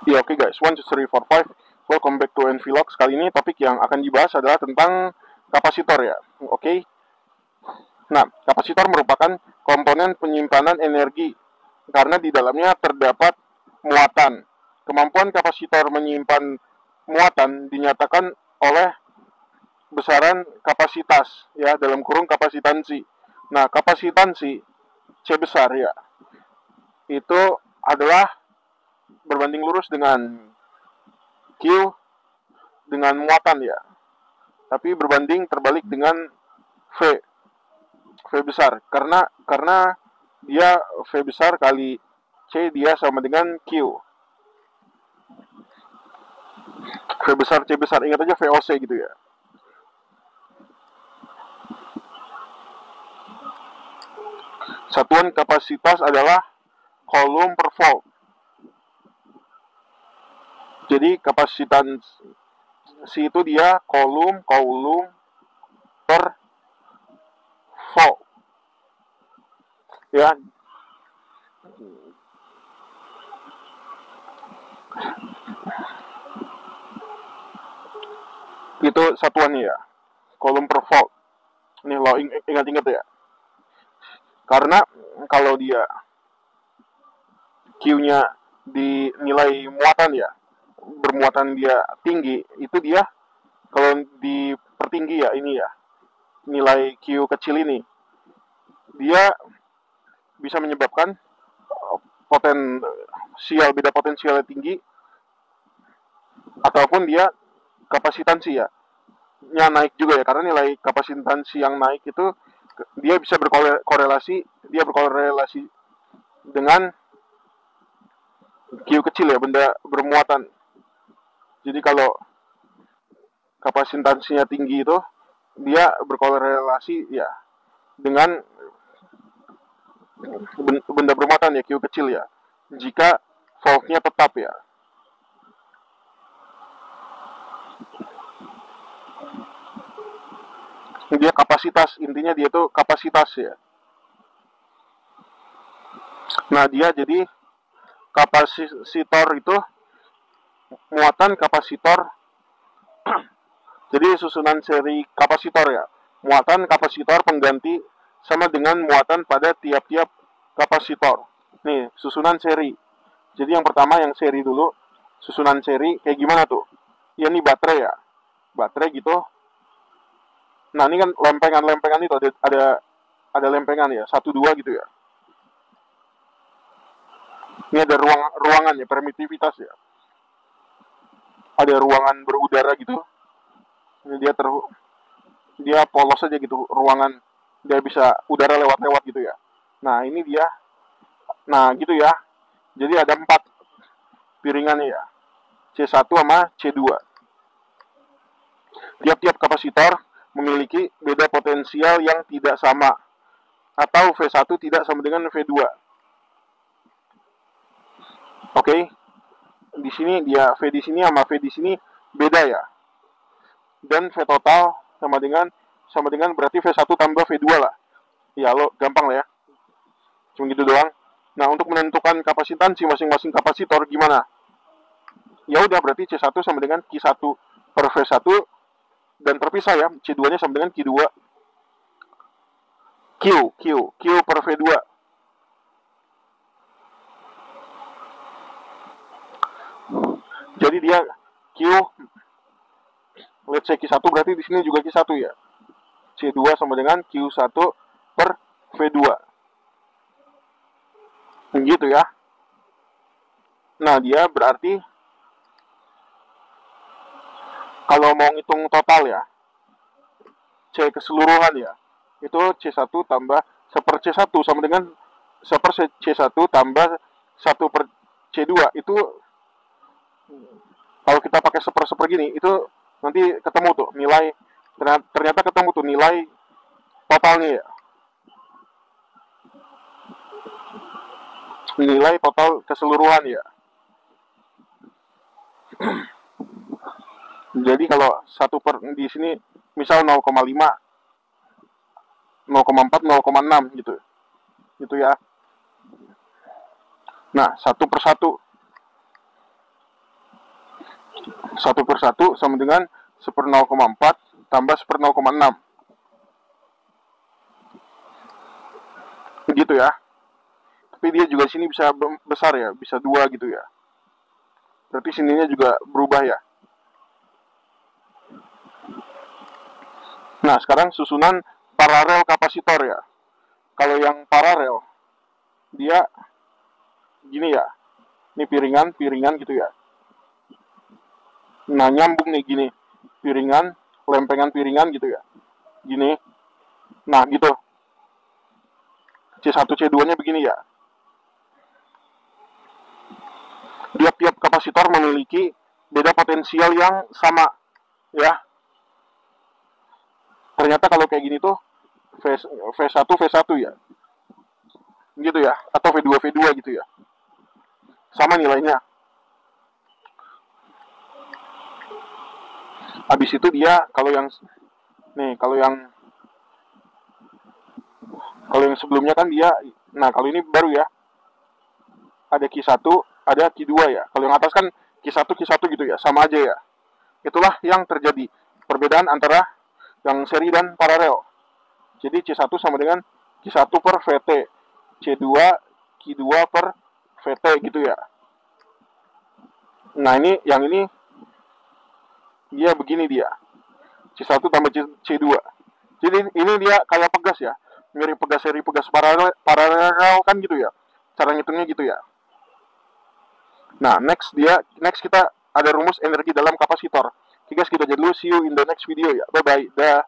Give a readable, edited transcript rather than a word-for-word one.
Ya oke guys, 1, 2, 3, 4, 5. Welcome back to Envilogs. Kali ini topik yang akan dibahas adalah tentang kapasitor ya. Oke. Nah, kapasitor merupakan komponen penyimpanan energi karena di dalamnya terdapat muatan. Kemampuan kapasitor menyimpan muatan dinyatakan oleh besaran kapasitas ya, dalam kurung kapasitansi. Nah, kapasitansi C besar ya, itu adalah berbanding lurus dengan Q dengan muatan ya, tapi berbanding terbalik dengan V besar, karena dia V besar kali C, dia sama dengan Q. V besar C besar, ingat aja VOC gitu ya. Satuan kapasitas adalah coulomb per volt. Jadi kapasitansi itu dia coulomb per volt ya. Itu satuannya ya, coulomb per volt. Nih lo ingat-ingat ya, karena kalau dia Q-nya di nilai muatan ya, bermuatan dia tinggi, itu dia kalau dipertinggi ya, ini ya, nilai Q kecil ini, dia bisa menyebabkan beda potensialnya tinggi, ataupun dia kapasitansi ya nya naik juga ya, karena nilai kapasitansi yang naik itu dia bisa berkorelasi dengan Q kecil ya, benda bermuatan. Jadi kalau kapasitansinya tinggi itu dia berkorelasi ya dengan benda bermuatan ya, Q kecil ya, jika voltnya tetap ya. Dia kapasitas, intinya dia tuh kapasitas ya. Nah, dia jadi kapasitor itu muatan kapasitor. Jadi susunan seri kapasitor ya, muatan kapasitor pengganti sama dengan muatan pada tiap-tiap kapasitor. Nih, susunan seri. Jadi yang pertama yang seri dulu, susunan seri kayak gimana tuh? Ya ini baterai ya, baterai gitu. Nah ini kan lempengan itu ada lempengan ya, 1, 2 gitu ya. Ini ada ruangan ya, permitivitas ya. Ada ruangan berudara gitu. Ini dia polos aja gitu ruangan, dia bisa udara lewat gitu ya. Nah ini dia, nah gitu ya. Jadi ada 4 piringannya ya, C1 sama C2. Tiap-tiap kapasitor memiliki beda potensial yang tidak sama, atau V1 tidak sama dengan V2. Oke. Di sini dia V di sini sama V di sini beda ya. Dan V total sama dengan berarti V1 tambah V2 lah. Ya lo gampang lah ya. Cuma gitu doang. Nah, untuk menentukan kapasitansi masing-masing kapasitor gimana? Ya udah, berarti C1 sama dengan Q1 per V1 dan terpisah ya. C2-nya sama dengan Q2 Q per V2. Jadi dia Q, let's say Q1, berarti di sini juga Q1 ya. C2 sama dengan Q1 per V2. Gitu ya. Nah, dia berarti kalau mau ngitung total ya, C keseluruhan ya, itu C1 tambah 1 C1 sama dengan 1 C1 tambah 1 per C2. Itu kalau kita pakai seper gini, itu nanti ketemu tuh nilai, ternyata ketemu tuh nilai totalnya ya. Nilai total keseluruhan ya. Jadi kalau 1 per di sini misal 0,5, 0,4, 0,6 gitu. Gitu ya. Nah, 1 per 1. 1/1 sama dengan 1/0,4 tambah 1/0,6. Begitu ya. Tapi dia juga sini bisa besar ya, bisa 2 gitu ya. Berarti sininya juga berubah ya. Nah, sekarang susunan paralel kapasitor ya. Kalau yang paralel, dia gini ya. Ini piringan gitu ya. Nah, nyambung nih gini. Piringan, lempengan piringan gitu ya. Gini. Nah, gitu. C1, C2-nya begini ya. Tiap-tiap kapasitor memiliki beda potensial yang sama ya. Ternyata kalau kayak gini tuh V1 V1 ya. Gitu ya, atau V2 V2 gitu ya. Sama nilainya. Habis itu dia kalau yang sebelumnya kan dia, nah kalau ini baru ya, ada Q1, ada Q2 ya. Kalau yang atas kan Q1 Q1 gitu ya, sama aja ya. Itulah yang terjadi perbedaan antara yang seri dan paralel. Jadi C1 sama dengan Q1 per VT, C2 Q2 per VT gitu ya. Nah ini yang ini dia begini dia, C1 tambah C2. Jadi ini dia kayak pegas ya, mirip pegas seri pegas paralel kan gitu ya, cara ngitungnya gitu ya. Nah next kita ada rumus energi dalam kapasitor. Oke guys, kita jadi dulu, see you in the next video ya, bye bye, dah.